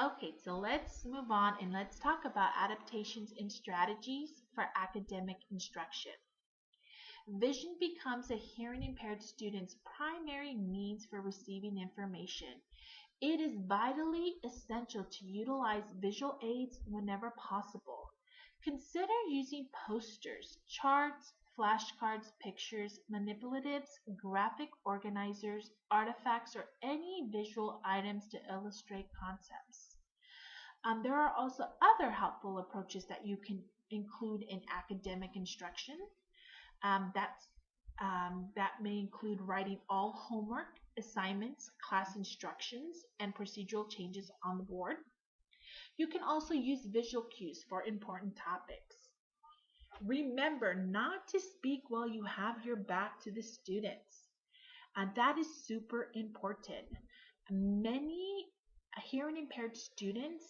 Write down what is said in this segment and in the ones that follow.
Okay, so let's move on and let's talk about adaptations and strategies for academic instruction. Vision becomes a hearing impaired student's primary means for receiving information. It is vitally essential to utilize visual aids whenever possible. Consider using posters, charts, flashcards, pictures, manipulatives, graphic organizers, artifacts, or any visual items to illustrate concepts. There are also other helpful approaches that you can include in academic instruction. That's that may include writing all homework, assignments, class instructions, and procedural changes on the board. You can also use visual cues for important topics. Remember not to speak while you have your back to the students. And that is super important. Many hearing impaired students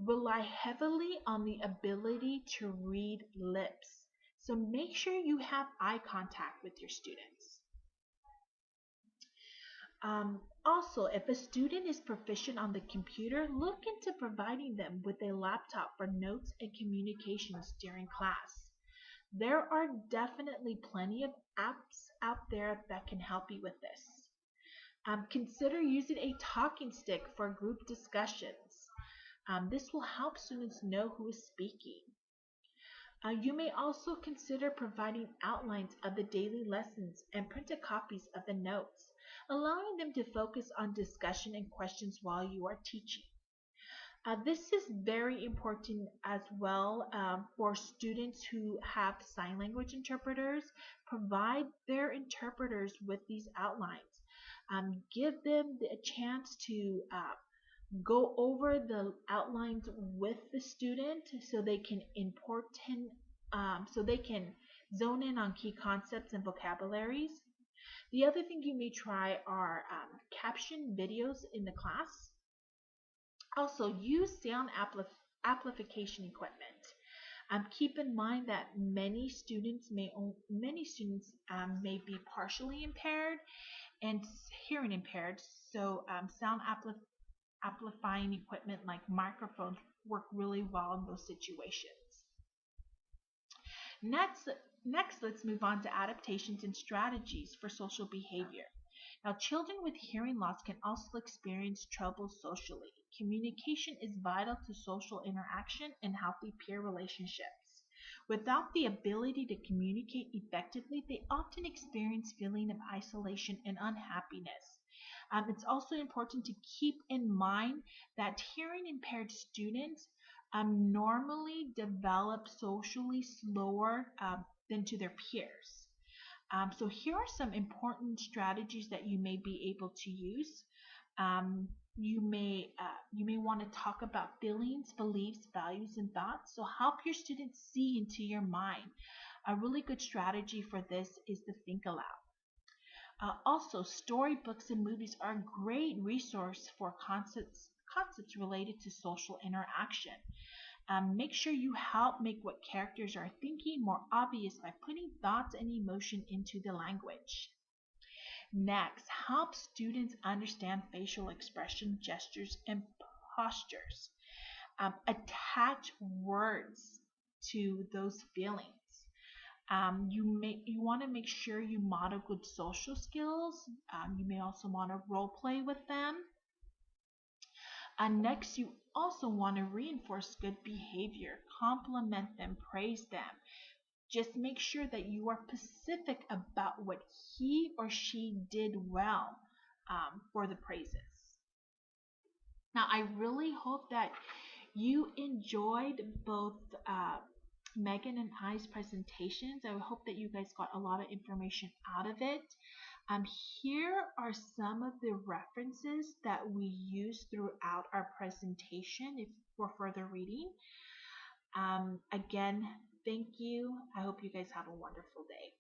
rely heavily on the ability to read lips. So make sure you have eye contact with your students. Also, if a student is proficient on the computer, look into providing them with a laptop for notes and communications during class. There are definitely plenty of apps out there that can help you with this. Consider using a talking stick for group discussions. This will help students know who is speaking. You may also consider providing outlines of the daily lessons and printed copies of the notes, allowing them to focus on discussion and questions while you are teaching. This is very important as well for students who have sign language interpreters. Provide their interpreters with these outlines. Give them a chance to go over the outlines with the student so they can zone in on key concepts and vocabularies. The other thing you may try are caption videos in the class. Also, use sound amplification equipment. Keep in mind that many students may be partially impaired and hearing impaired, so amplifying equipment like microphones work really well in those situations. Next, let's move on to adaptations and strategies for social behavior. Now, children with hearing loss can also experience trouble socially. Communication is vital to social interaction and healthy peer relationships. Without the ability to communicate effectively, they often experience feeling of isolation and unhappiness. It's also important to keep in mind that hearing impaired students normally develop socially slower than to their peers. So here are some important strategies that you may be able to use. You may want to talk about feelings, beliefs, values, and thoughts. So help your students see into your mind. A really good strategy for this is to think aloud. Also, storybooks and movies are a great resource for concepts related to social interaction. Make sure you help make what characters are thinking more obvious by putting thoughts and emotion into the language. Next, help students understand facial expression, gestures, and postures. Attach words to those feelings. You want to make sure you model good social skills. You may also want to role play with them. And next, you also want to reinforce good behavior, compliment them, praise them. Just make sure that you are specific about what he or she did well for the praises. Now, I really hope that you enjoyed both Megan and I's presentations. I hope that you guys got a lot of information out of it. Um, Here are some of the references that we use throughout our presentation if for further reading. Again, thank you. I hope you guys have a wonderful day.